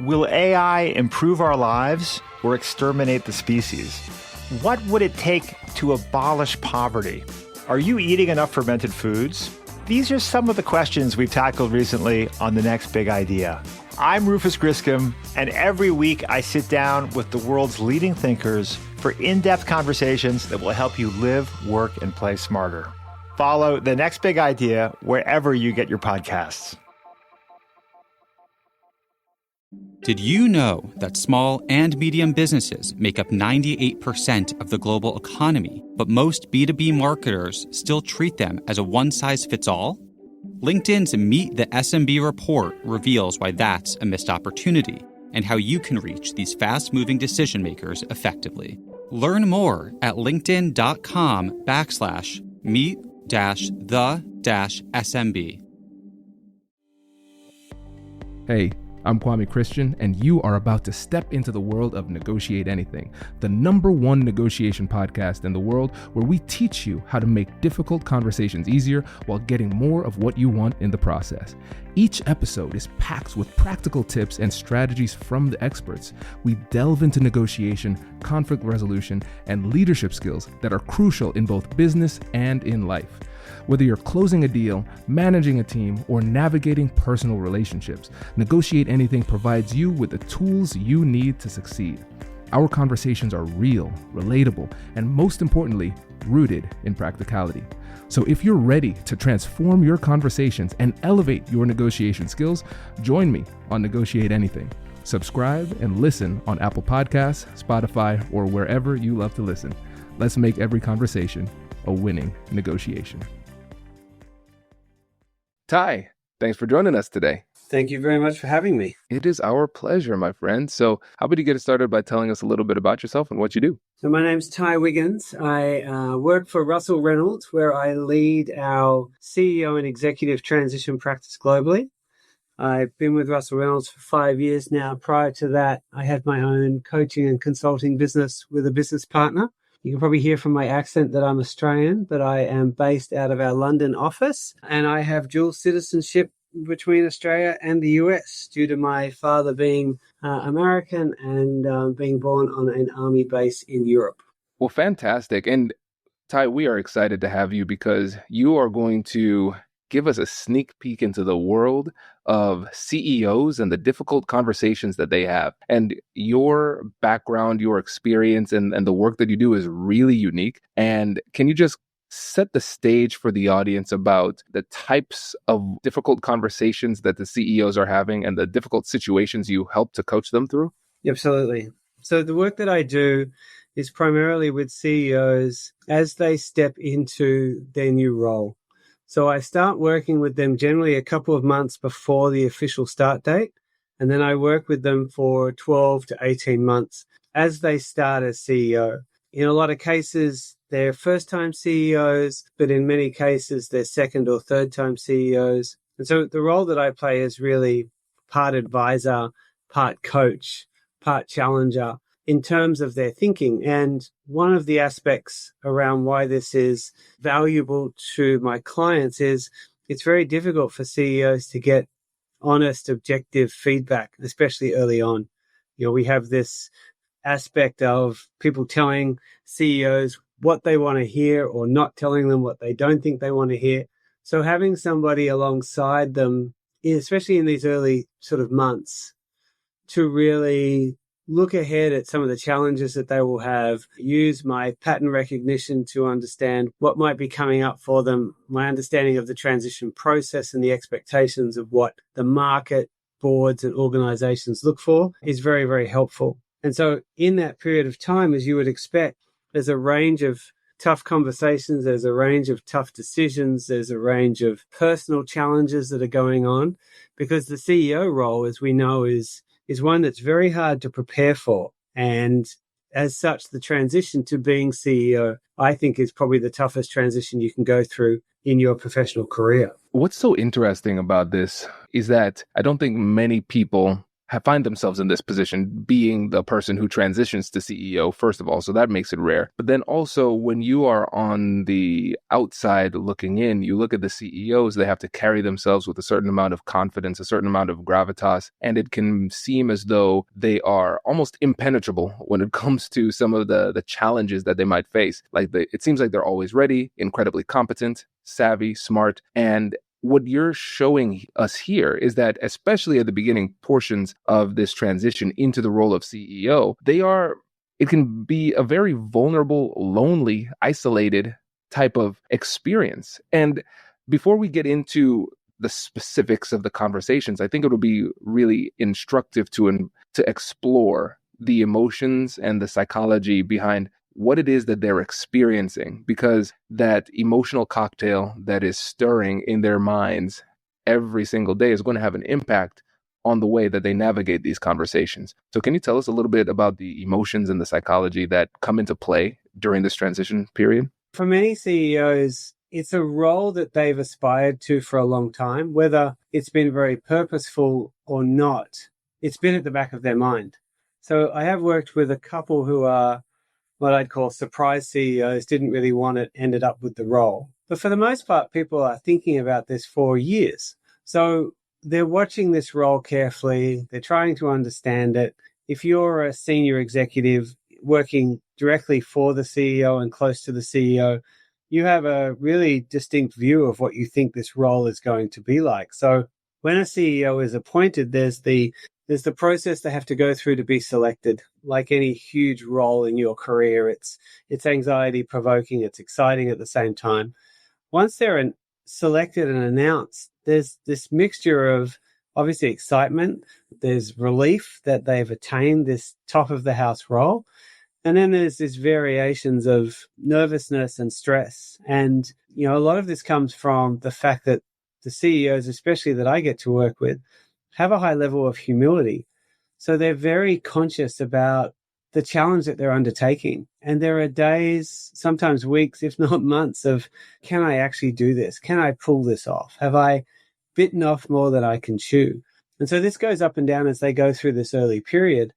Will AI improve our lives or exterminate the species? What would it take to abolish poverty? Are you eating enough fermented foods? These are some of the questions we've tackled recently on The Next Big Idea. I'm Rufus Griscom, and every week I sit down with the world's leading thinkers for in-depth conversations that will help you live, work, and play smarter. Follow The Next Big Idea wherever you get your podcasts. Did you know that small and medium businesses make up 98% of the global economy, but most B2B marketers still treat them as a one-size-fits-all? LinkedIn's Meet the SMB report reveals why that's a missed opportunity and how you can reach these fast-moving decision makers effectively. Learn more at linkedin.com/meet-the-SMB. Hey, I'm Kwame Christian, and you are about to step into the world of Negotiate Anything, the #1 negotiation podcast in the world where we teach you how to make difficult conversations easier while getting more of what you want in the process. Each episode is packed with practical tips and strategies from the experts. We delve into negotiation, conflict resolution, and leadership skills that are crucial in both business and in life. Whether you're closing a deal, managing a team, or navigating personal relationships, Negotiate Anything provides you with the tools you need to succeed. Our conversations are real, relatable, and most importantly, rooted in practicality. So if you're ready to transform your conversations and elevate your negotiation skills, join me on Negotiate Anything. Subscribe and listen on Apple Podcasts, Spotify, or wherever you love to listen. Let's make every conversation a winning negotiation. Ty, thanks for joining us today. Thank you very much for having me. It is our pleasure, my friend. So how about you get started by telling us a little bit about yourself and what you do? So my name's Ty Wiggins. I work for Russell Reynolds, where I lead our CEO and executive transition practice globally. I've been with Russell Reynolds for 5 years now. Prior to that, I had my own coaching and consulting business with a business partner. You can probably hear from my accent that I'm Australian, but I am based out of our London office, and I have dual citizenship between Australia and the US due to my father being American and being born on an army base in Europe. Well, fantastic. And Ty, we are excited to have you because you are going to give us a sneak peek into the world of CEOs and the difficult conversations that they have. And your background, your experience, and the work that you do is really unique. And can you just set the stage for the audience about the types of difficult conversations that the CEOs are having and the difficult situations you help to coach them through? Absolutely. So the work that I do is primarily with CEOs as they step into their new role. So I start working with them generally a couple of months before the official start date, and then I work with them for 12 to 18 months as they start as CEO. In a lot of cases, they're first-time CEOs, but in many cases, they're second or third-time CEOs. And so the role that I play is really part advisor, part coach, part challenger in terms of their thinking. And one of the aspects around why this is valuable to my clients is it's very difficult for CEOs to get honest, objective feedback, especially early on. You know, we have this aspect of people telling CEOs what they want to hear or not telling them what they don't think they want to hear. So having somebody alongside them, especially in these early sort of months, to really look ahead at some of the challenges that they will have, use my pattern recognition to understand what might be coming up for them, my understanding of the transition process and the expectations of what the market, boards and organizations look for is very, very helpful. And so in that period of time, as you would expect, there's a range of tough conversations, there's a range of tough decisions, there's a range of personal challenges that are going on, because the CEO role, as we know, is one that's very hard to prepare for. And as such, the transition to being CEO, I think, is probably the toughest transition you can go through in your professional career. What's so interesting about this is that I don't think many people find themselves in this position, being the person who transitions to CEO, first of all. So that makes it rare. But then also when you are on the outside looking in, you look at the CEOs, they have to carry themselves with a certain amount of confidence, a certain amount of gravitas, and it can seem as though they are almost impenetrable when it comes to some of the challenges that they might face. It seems like they're always ready, incredibly competent, savvy, smart, and what you're showing us here is that, especially at the beginning portions of this transition into the role of CEO, it can be a very vulnerable, lonely, isolated type of experience. And before we get into the specifics of the conversations, I think it would be really instructive to explore the emotions and the psychology behind what it is that they're experiencing, because that emotional cocktail that is stirring in their minds every single day is going to have an impact on the way that they navigate these conversations. So can you tell us a little bit about the emotions and the psychology that come into play during this transition period? For many CEOs, it's a role that they've aspired to for a long time, whether it's been very purposeful or not. It's been at the back of their mind. So I have worked with a couple who are what I'd call surprise CEOs, didn't really want it, ended up with the role. But for the most part, people are thinking about this for years. So they're watching this role carefully. They're trying to understand it. If you're a senior executive working directly for the CEO and close to the CEO, you have a really distinct view of what you think this role is going to be like. So when a CEO is appointed, there's the process they have to go through to be selected. Like any huge role in your career, it's anxiety provoking, it's exciting at the same time. Once they're selected and announced, there's this mixture of obviously excitement, there's relief that they've attained this top of the house role, and then there's these variations of nervousness and stress. And, a lot of this comes from the fact that the CEOs, especially that I get to work with, have a high level of humility. So they're very conscious about the challenge that they're undertaking. And there are days, sometimes weeks, if not months of, can I actually do this? Can I pull this off? Have I bitten off more than I can chew? And so this goes up and down as they go through this early period.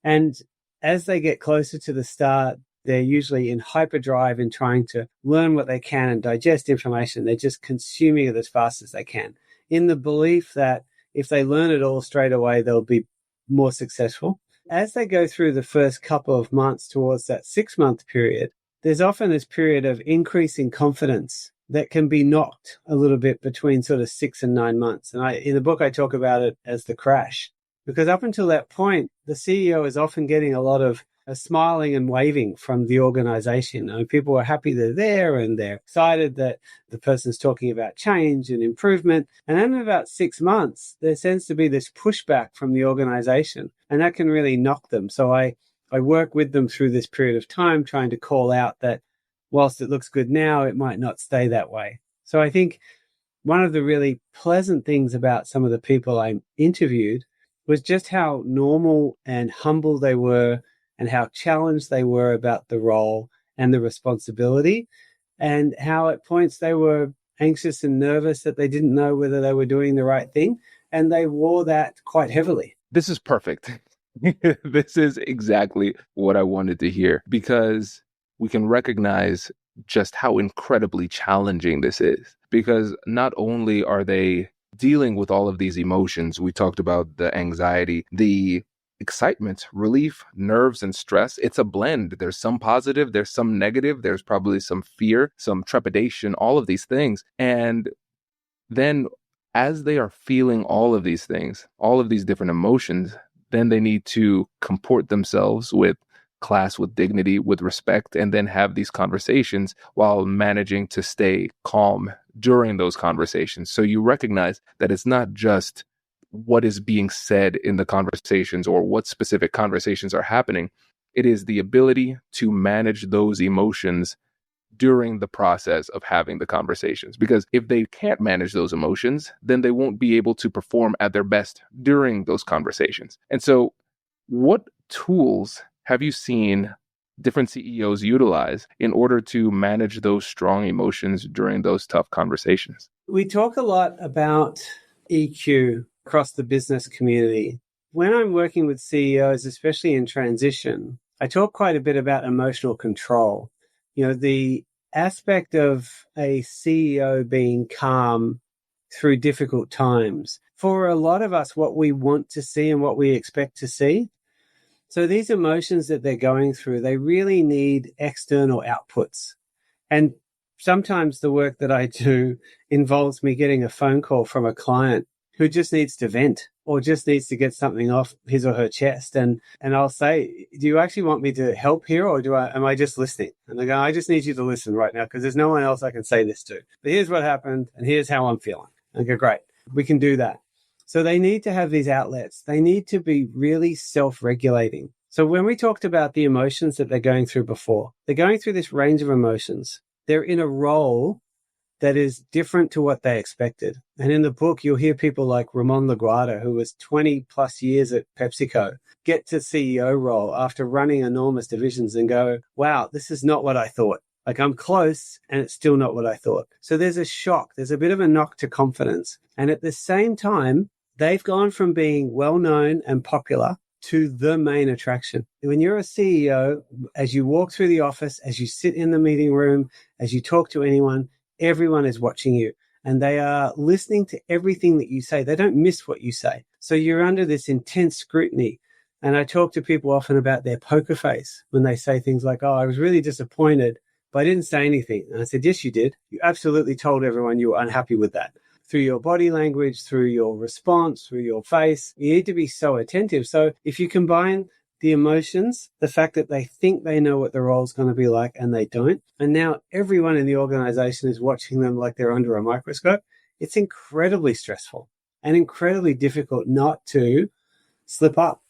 And as they get closer to the start, they're usually in hyperdrive in trying to learn what they can and digest information. They're just consuming it as fast as they can, in the belief that if they learn it all straight away, they'll be more successful. As they go through the first couple of months towards that 6-month period, there's often this period of increasing confidence that can be knocked a little bit between sort of 6 and 9 months. And in the book, I talk about it as the crash, because up until that point, the CEO is often getting a lot of smiling and waving from the organization. People are happy they're there and they're excited that the person's talking about change and improvement. And then in about 6 months, there tends to be this pushback from the organization, and that can really knock them. So I work with them through this period of time, trying to call out that whilst it looks good now, it might not stay that way. So I think one of the really pleasant things about some of the people I interviewed was just how normal and humble they were, and how challenged they were about the role and the responsibility, and how at points they were anxious and nervous that they didn't know whether they were doing the right thing, and they wore that quite heavily. This is perfect. This is exactly what I wanted to hear, because we can recognize just how incredibly challenging this is, because not only are they dealing with all of these emotions, we talked about the anxiety, the excitement, relief, nerves, and stress. It's a blend. There's some positive, there's some negative, there's probably some fear, some trepidation, all of these things. And then as they are feeling all of these things, all of these different emotions, then they need to comport themselves with class, with dignity, with respect, and then have these conversations while managing to stay calm during those conversations. So you recognize that it's not just what is being said in the conversations or what specific conversations are happening. It is the ability to manage those emotions during the process of having the conversations. Because if they can't manage those emotions, then they won't be able to perform at their best during those conversations. And so what tools have you seen different CEOs utilize in order to manage those strong emotions during those tough conversations? We talk a lot about EQ across the business community. when I'm working with CEOs, especially in transition, I talk quite a bit about emotional control. The aspect of a CEO being calm through difficult times. For a lot of us, what we want to see and what we expect to see. So these emotions that they're going through, they really need external outputs. And sometimes the work that I do involves me getting a phone call from a client who just needs to vent or just needs to get something off his or her chest. And I'll say, do you actually want me to help here, or am I just listening? And they go, I just need you to listen right now because there's no one else I can say this to. But here's what happened and here's how I'm feeling. I go, great, we can do that. So they need to have these outlets. They need to be really self-regulating. So when we talked about the emotions that they're going through before, they're going through this range of emotions. They're in a role that is different to what they expected. And in the book, you'll hear people like Ramon LaGuardia, who was 20 plus years at PepsiCo, get to CEO role after running enormous divisions and go, wow, this is not what I thought. Like, I'm close and it's still not what I thought. So there's a shock. There's a bit of a knock to confidence. And at the same time, they've gone from being well-known and popular to the main attraction. When you're a CEO, as you walk through the office, as you sit in the meeting room, as you talk to anyone, everyone is watching you and they are listening to everything that you say. They don't miss what you say. So you're under this intense scrutiny. And I talk to people often about their poker face when they say things like, oh, I was really disappointed, but I didn't say anything. And I said, yes, you did. You absolutely told everyone you were unhappy with that. Through your body language, through your response, through your face. You need to be so attentive. So if you combine the emotions, the fact that they think they know what the role's going to be like and they don't, and now everyone in the organization is watching them like they're under a microscope, it's incredibly stressful and incredibly difficult not to slip up.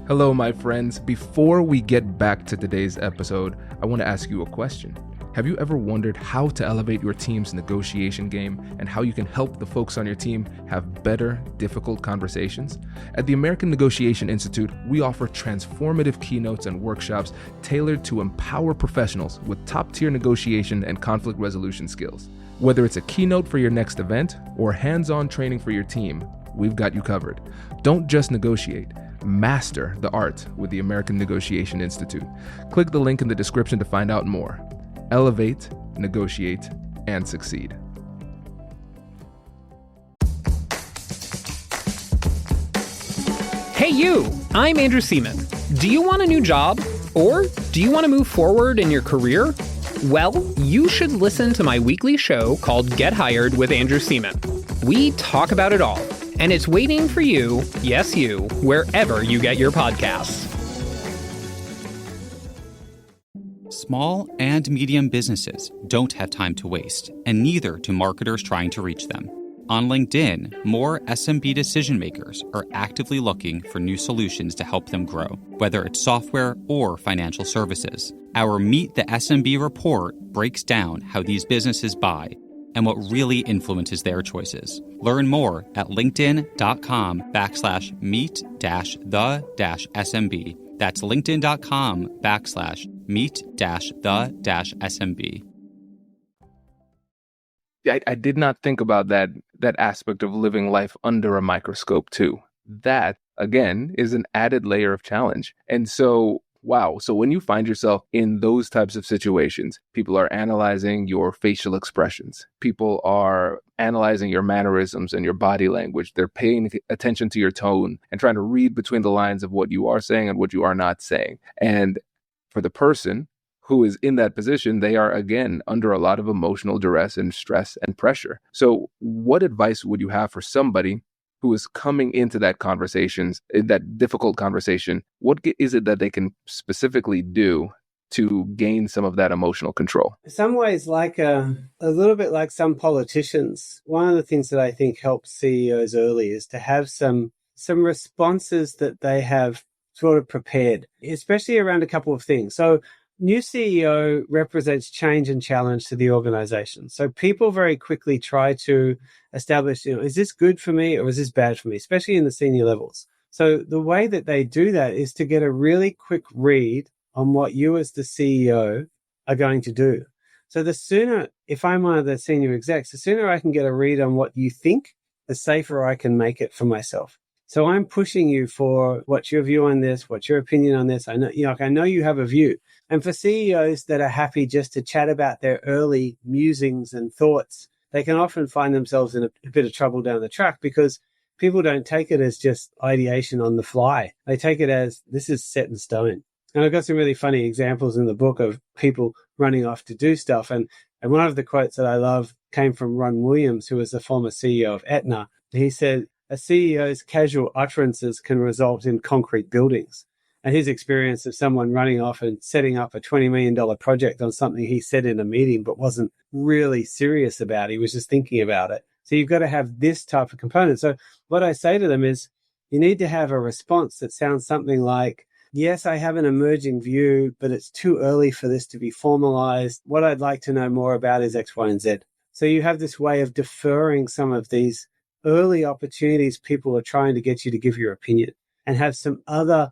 Hello, my friends. Before we get back to today's episode, I want to ask you a question. Have you ever wondered how to elevate your team's negotiation game and how you can help the folks on your team have better, difficult conversations? At the American Negotiation Institute, we offer transformative keynotes and workshops tailored to empower professionals with top-tier negotiation and conflict resolution skills. Whether it's a keynote for your next event or hands-on training for your team, we've got you covered. Don't just negotiate. Master the art with the American Negotiation Institute. Click the link in the description to find out more. Elevate, negotiate, and succeed. Hey you, I'm Andrew Seaman. Do you want a new job? Or do you want to move forward in your career? Well, you should listen to my weekly show called Get Hired with Andrew Seaman. We talk about it all, and it's waiting for you, yes you, wherever you get your podcasts. Small and medium businesses don't have time to waste, and neither do marketers trying to reach them. On LinkedIn, more SMB decision makers are actively looking for new solutions to help them grow, whether it's software or financial services. Our Meet the SMB report breaks down how these businesses buy and what really influences their choices. Learn more at linkedin.com/meet-the-SMB. That's linkedin.com/meet-the-SMB. I did not think about that aspect of living life under a microscope too. That, again, is an added layer of challenge. And so, wow. So when you find yourself in those types of situations, people are analyzing your facial expressions. People are analyzing your mannerisms and your body language. They're paying attention to your tone and trying to read between the lines of what you are saying and what you are not saying. And for the person who is in that position, they are, again, under a lot of emotional duress and stress and pressure. So what advice would you have for somebody who is coming into that difficult conversation? What is it that they can specifically do to gain some of that emotional control? In some ways, like a little bit like some politicians, one of the things that I think helps CEOs early is to have some responses that they have sort of prepared, especially around a couple of things. So new CEO represents change and challenge to the organization. So people very quickly try to establish, is this good for me or is this bad for me, especially in the senior levels. So the way that they do that is to get a really quick read on what you as the CEO are going to do. So the sooner, if I'm one of the senior execs, the sooner I can get a read on what you think, the safer I can make it for myself. So I'm pushing you for what's your view on this? What's your opinion on this? I know, I know you have a view. And for CEOs that are happy just to chat about their early musings and thoughts, they can often find themselves in a bit of trouble down the track because people don't take it as just ideation on the fly. They take it as this is set in stone. And I've got some really funny examples in the book of people running off to do stuff. And one of the quotes that I love came from Ron Williams, who was the former CEO of Aetna. He said, a CEO's casual utterances can result in concrete buildings. And his experience of someone running off and setting up a $20 million project on something he said in a meeting but wasn't really serious about. He was just thinking about it. So you've got to have this type of component. So what I say to them is you need to have a response that sounds something like, yes, I have an emerging view, but it's too early for this to be formalized. What I'd like to know more about is X, Y, and Z. So you have this way of deferring some of these early opportunities people are trying to get you to give your opinion and have some other,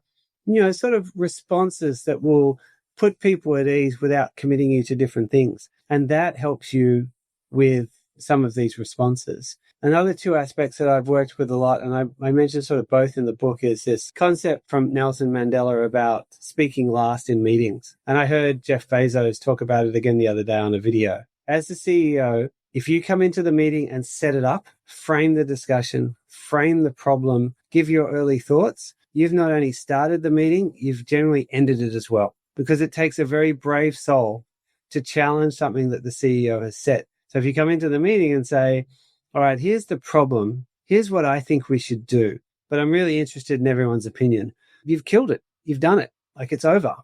sort of responses that will put people at ease without committing you to different things. And that helps you with some of these responses. Another two aspects that I've worked with a lot, and I mentioned sort of both in the book, is this concept from Nelson Mandela about speaking last in meetings. And I heard Jeff Bezos talk about it again the other day on a video. As the CEO, if you come into the meeting and set it up, frame the discussion, frame the problem, give your early thoughts, you've not only started the meeting, you've generally ended it as well. Because it takes a very brave soul to challenge something that the CEO has set. So if you come into the meeting and say, all right, here's the problem, here's what I think we should do, but I'm really interested in everyone's opinion, you've killed it. You've done it. Like, it's over.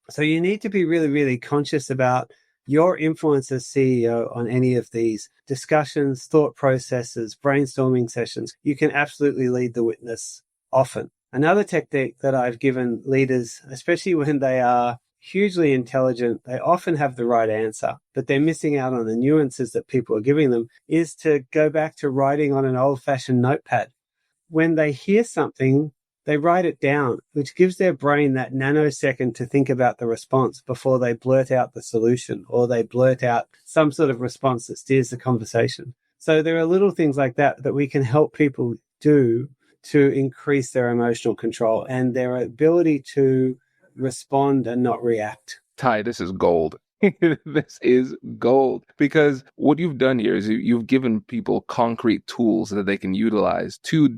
So you need to be really, really conscious about your influence as CEO on any of these discussions, thought processes, brainstorming sessions. You can absolutely lead the witness often. Another technique that I've given leaders, especially when they are hugely intelligent, they often have the right answer, but they're missing out on the nuances that people are giving them, is to go back to writing on an old-fashioned notepad. When they hear something, they write it down, which gives their brain that nanosecond to think about the response before they blurt out the solution or they blurt out some sort of response that steers the conversation. So there are little things like that that we can help people do to increase their emotional control and their ability to respond and not react. Ty, this is gold. This is gold, because what you've done here is you've given people concrete tools that they can utilize to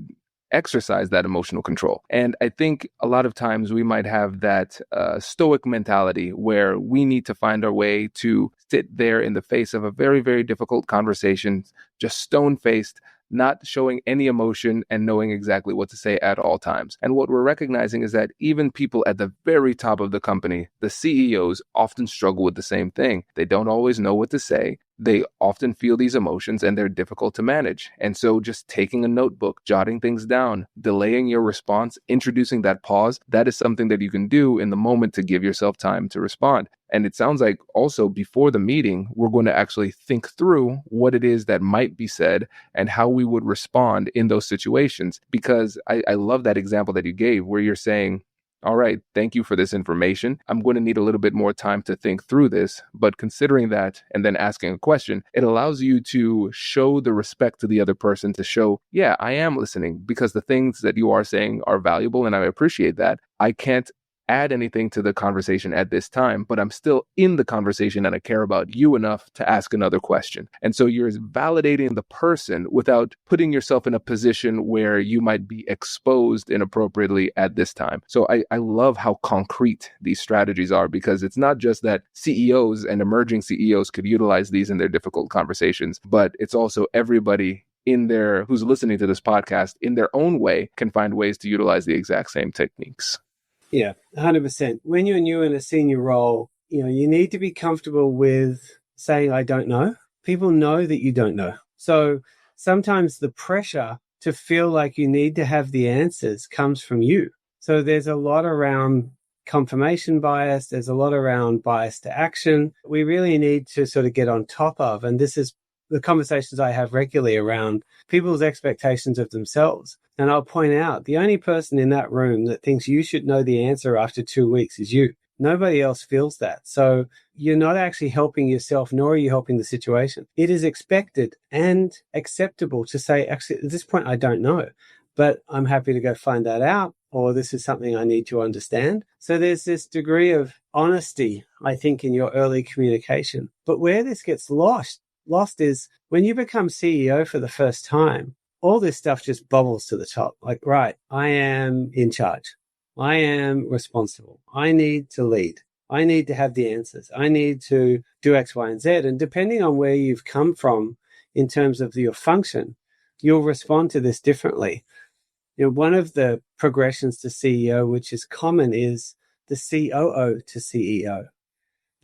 exercise that emotional control. And I think a lot of times we might have that stoic mentality where we need to find our way to sit there in the face of a very, very difficult conversation, just stone-faced, not showing any emotion and knowing exactly what to say at all times. And what we're recognizing is that even people at the very top of the company, the CEOs, often struggle with the same thing. They don't always know what to say. They often feel these emotions and they're difficult to manage. And so just taking a notebook, jotting things down, delaying your response, introducing that pause, that is something that you can do in the moment to give yourself time to respond. And it sounds like also before the meeting, we're going to actually think through what it is that might be said and how we would respond in those situations. Because I love that example that you gave where you're saying, all right, thank you for this information. I'm going to need a little bit more time to think through this. But considering that and then asking a question, it allows you to show the respect to the other person, to show, yeah, I am listening because the things that you are saying are valuable and I appreciate that. I can't add anything to the conversation at this time, but I'm still in the conversation and I care about you enough to ask another question. And so you're validating the person without putting yourself in a position where you might be exposed inappropriately at this time. So I love how concrete these strategies are, because it's not just that CEOs and emerging CEOs could utilize these in their difficult conversations, but it's also everybody in there who's listening to this podcast in their own way can find ways to utilize the exact same techniques. Yeah, 100%. When you're new in a senior role, you need to be comfortable with saying, I don't know. People know that you don't know. So sometimes the pressure to feel like you need to have the answers comes from you. So there's a lot around confirmation bias. There's a lot around bias to action. We really need to sort of get on top of, and this is the conversations I have regularly around people's expectations of themselves. And I'll point out, the only person in that room that thinks you should know the answer after 2 weeks is you. Nobody else feels that. So you're not actually helping yourself, nor are you helping the situation. It is expected and acceptable to say, actually, at this point, I don't know. but I'm happy to go find that out, or this is something I need to understand. So there's this degree of honesty, I think, in your early communication. But where this gets lost is when you become CEO for the first time, all this stuff just bubbles to the top. Like, right, I am in charge. I am responsible. I need to lead. I need to have the answers. I need to do X, Y, and Z. And depending on where you've come from in terms of your function, you'll respond to this differently. One of the progressions to CEO, which is common, is the COO to CEO.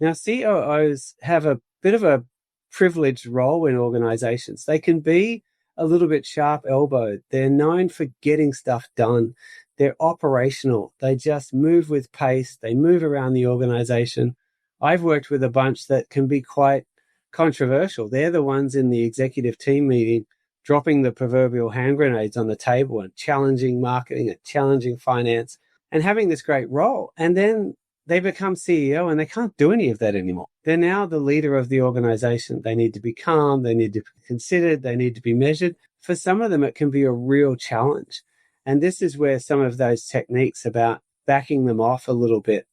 Now, COOs have a bit of a privileged role in organizations. They can be a little bit sharp-elbowed. They're known for getting stuff done. They're operational. They just move with pace. They move around the organization. I've worked with a bunch that can be quite controversial. They're the ones in the executive team meeting dropping the proverbial hand grenades on the table and challenging marketing and challenging finance and having this great role. And then they become CEO and they can't do any of that anymore. They're now the leader of the organization. They need to be calm. They need to be considered. They need to be measured. For some of them, it can be a real challenge. And this is where some of those techniques about backing them off a little bit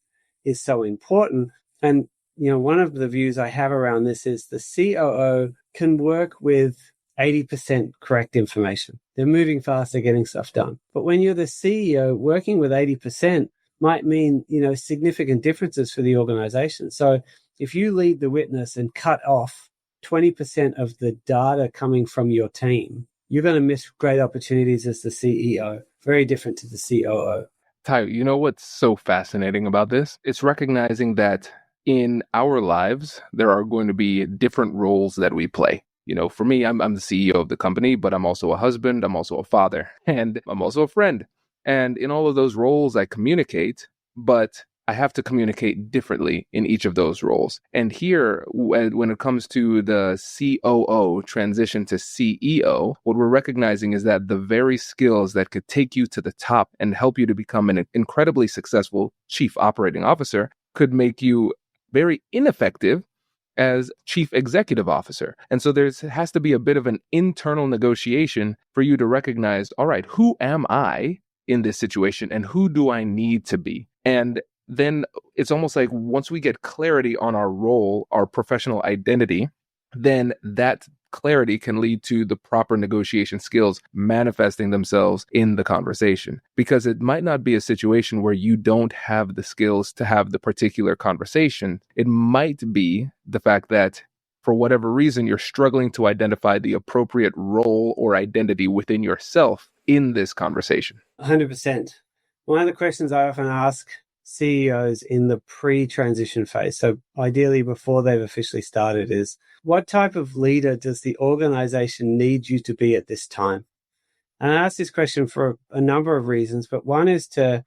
is so important. And, one of the views I have around this is the COO can work with 80% correct information. They're moving fast, they're getting stuff done. But when you're the CEO, working with 80% might mean, significant differences for the organization. So if you lead the witness and cut off 20% of the data coming from your team, you're going to miss great opportunities as the CEO. Very different to the COO. Ty, you know what's so fascinating about this? It's recognizing that in our lives, there are going to be different roles that we play. For me, I'm the CEO of the company, but I'm also a husband, I'm also a father, and I'm also a friend. And in all of those roles, I communicate, but I have to communicate differently in each of those roles. And here, when it comes to the COO transition to CEO, what we're recognizing is that the very skills that could take you to the top and help you to become an incredibly successful chief operating officer could make you very ineffective as chief executive officer. And so there has to be a bit of an internal negotiation for you to recognize, all right, who am I in this situation and who do I need to be? And then it's almost like once we get clarity on our role, our professional identity, then that clarity can lead to the proper negotiation skills manifesting themselves in the conversation. Because it might not be a situation where you don't have the skills to have the particular conversation. It might be the fact that for whatever reason, you're struggling to identify the appropriate role or identity within yourself in this conversation. 100%. One of the questions I often ask CEOs in the pre-transition phase, so ideally before they've officially started, is what type of leader does the organization need you to be at this time? And I ask this question for a number of reasons, but one is to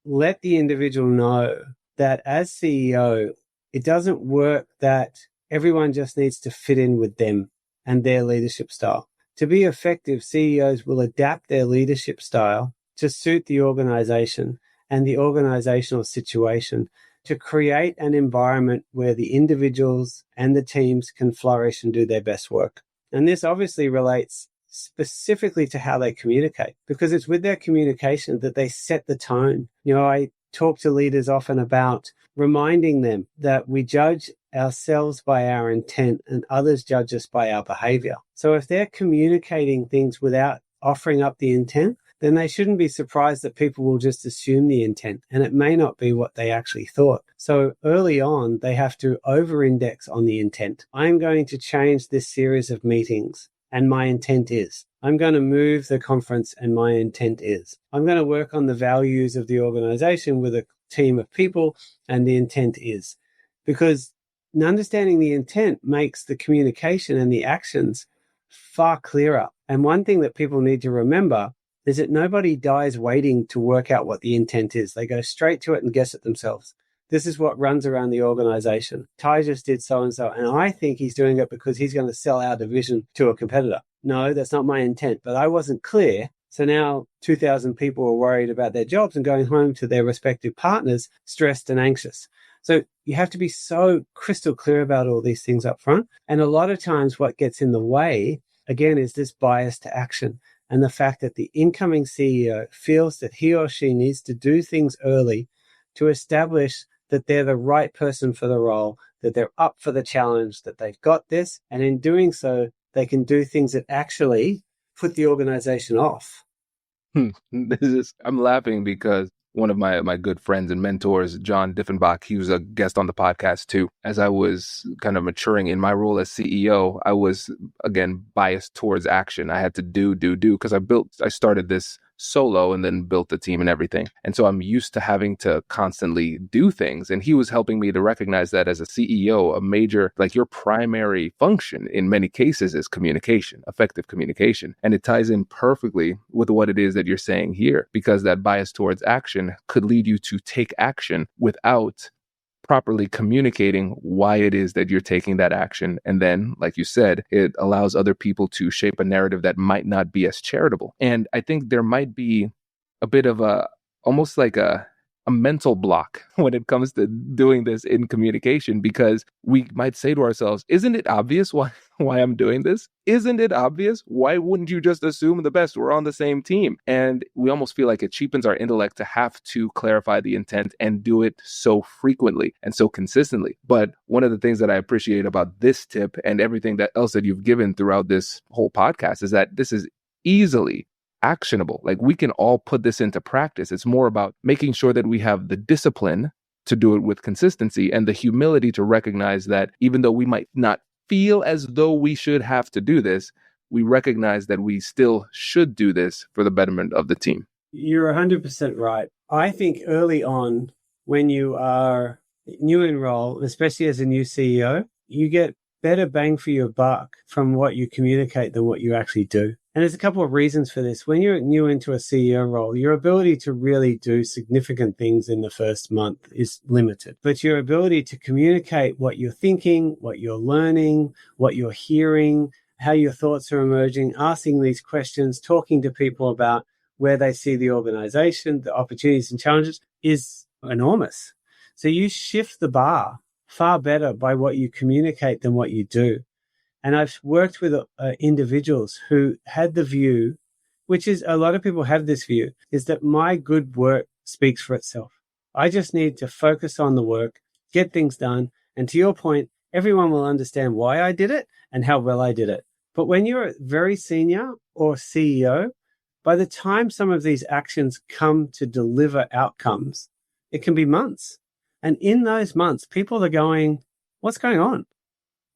let the individual know that as CEO, it doesn't work that everyone just needs to fit in with them and their leadership style. To be effective, CEOs will adapt their leadership style to suit the organization and the organizational situation to create an environment where the individuals and the teams can flourish and do their best work. And this obviously relates specifically to how they communicate, because it's with their communication that they set the tone. I talk to leaders often about reminding them that we judge ourselves by our intent and others judge us by our behavior. So if they're communicating things without offering up the intent, then they shouldn't be surprised that people will just assume the intent, and it may not be what they actually thought. So early on, they have to over-index on the intent. I'm going to change this series of meetings, and my intent is. I'm going to move the conference, and my intent is. I'm going to work on the values of the organization with a team of people, and the intent is. Because understanding the intent makes the communication and the actions far clearer. And one thing that people need to remember is that nobody dies waiting to work out what the intent is. They go straight to it and guess it themselves. This is what runs around the organization. Ty just did so-and-so, and I think he's doing it because he's going to sell our division to a competitor. No, that's not my intent, but I wasn't clear. So now 2,000 people are worried about their jobs and going home to their respective partners, stressed and anxious. So you have to be so crystal clear about all these things up front. And a lot of times what gets in the way, again, is this bias to action. and the fact that the incoming CEO feels that he or she needs to do things early to establish that they're the right person for the role, that they're up for the challenge, that they've got this, and in doing so, they can do things that actually put the organization off. I'm laughing because one of my good friends and mentors, John Diffenbach, he was a guest on the podcast too. As I was kind of maturing in my role as CEO, I was, again, biased towards action. I had to do, because I started this solo and then built the team and everything. And so I'm used to having to constantly do things. And he was helping me to recognize that as a CEO, a major, like your primary function in many cases is communication, effective communication. And it ties in perfectly with what it is that you're saying here, because that bias towards action could lead you to take action without properly communicating why it is that you're taking that action. And then, like you said, it allows other people to shape a narrative that might not be as charitable. And I think there might be a bit of almost like a mental block when it comes to doing this in communication, because we might say to ourselves, isn't it obvious why I'm doing this? Isn't it obvious? Why wouldn't you just assume the best? We're on the same team. And we almost feel like it cheapens our intellect to have to clarify the intent and do it so frequently and so consistently. But one of the things that I appreciate about this tip and everything else that you've given throughout this whole podcast is that this is easily actionable. Like, we can all put this into practice. It's more about making sure that we have the discipline to do it with consistency and the humility to recognize that even though we might not feel as though we should have to do this, we recognize that we still should do this for the betterment of the team. You're 100% right. I think early on, when you are new in role, especially as a new CEO, you get better bang for your buck from what you communicate than what you actually do. And there's a couple of reasons for this. When you're new into a CEO role, your ability to really do significant things in the first month is limited. But your ability to communicate what you're thinking, what you're learning, what you're hearing, how your thoughts are emerging, asking these questions, talking to people about where they see the organization, the opportunities and challenges is enormous. So you shift the bar far better by what you communicate than what you do. And I've worked with individuals who had the view, which is a lot of people have this view, is that my good work speaks for itself. I just need to focus on the work, get things done. And to your point, everyone will understand why I did it and how well I did it. But when you're very senior or CEO, by the time some of these actions come to deliver outcomes, it can be months. And in those months, people are going, what's going on?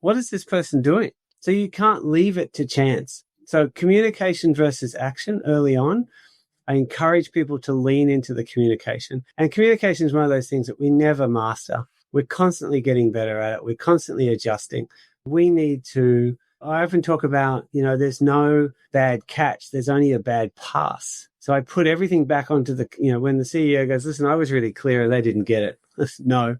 What is this person doing? So you can't leave it to chance. So communication versus action early on, I encourage people to lean into the communication. And communication is one of those things that we never master. We're constantly getting better at it. We're constantly adjusting. We need to, I often talk about, there's no bad catch. There's only a bad pass. So I put everything back onto when the CEO goes, listen, I was really clear and they didn't get it. No.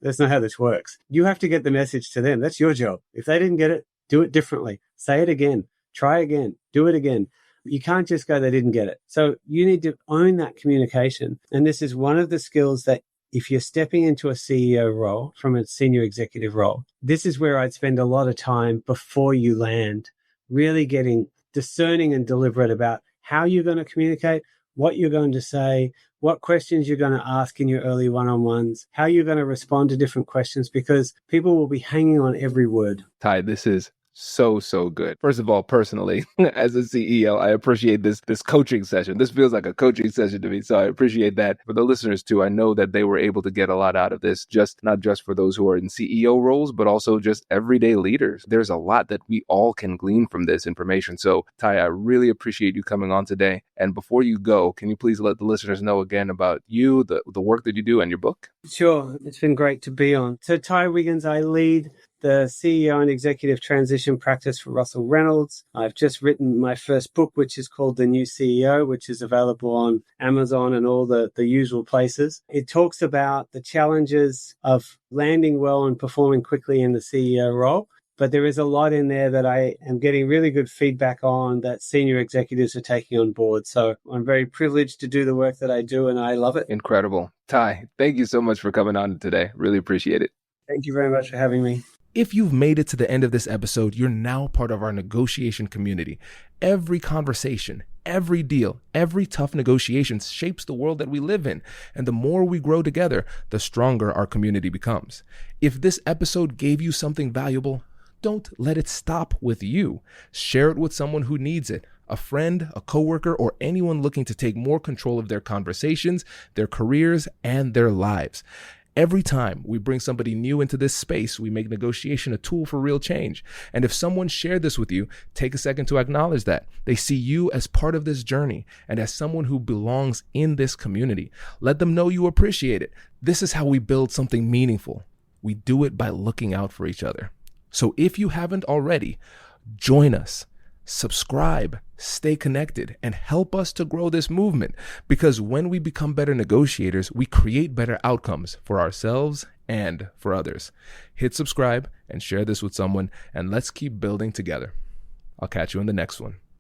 That's not how this works. You have to get the message to them. That's your job. If they didn't get it, do it differently. Say it again. Try again. Do it again. You can't just go, they didn't get it. So you need to own that communication. And this is one of the skills that if you're stepping into a CEO role from a senior executive role, this is where I'd spend a lot of time before you land, really getting discerning and deliberate about how you're going to communicate, what you're going to say, what questions you're going to ask in your early one-on-ones, how you're going to respond to different questions, because people will be hanging on every word. Ty, this is so good. First of all, personally, as a CEO, I appreciate this coaching session. This feels like a coaching session to me, so I appreciate that. For the listeners too, I know that they were able to get a lot out of this, not just for those who are in CEO roles, but also just everyday leaders. There's a lot that we all can glean from this information. So Ty, I really appreciate you coming on today. And before you go, can you please let the listeners know again about you, the work that you do, and your book? Sure. It's been great to be on. So Ty Wiggins, I lead the CEO and executive transition practice for Russell Reynolds. I've just written my first book, which is called The New CEO, which is available on Amazon and all the usual places. It talks about the challenges of landing well and performing quickly in the CEO role. But there is a lot in there that I am getting really good feedback on that senior executives are taking on board. So I'm very privileged to do the work that I do, and I love it. Incredible. Ty, thank you so much for coming on today. Really appreciate it. Thank you very much for having me. If you've made it to the end of this episode, you're now part of our negotiation community. Every conversation, every deal, every tough negotiation shapes the world that we live in. And the more we grow together, the stronger our community becomes. If this episode gave you something valuable, don't let it stop with you. Share it with someone who needs it. A friend, a coworker, or anyone looking to take more control of their conversations, their careers, and their lives. Every time we bring somebody new into this space, we make negotiation a tool for real change. And if someone shared this with you, take a second to acknowledge that. They see you as part of this journey and as someone who belongs in this community. Let them know you appreciate it. This is how we build something meaningful. We do it by looking out for each other. So if you haven't already, join us. Subscribe, stay connected, and help us to grow this movement, because when we become better negotiators, we create better outcomes for ourselves and for others. Hit subscribe and share this with someone, and let's keep building together. I'll catch you in the next one.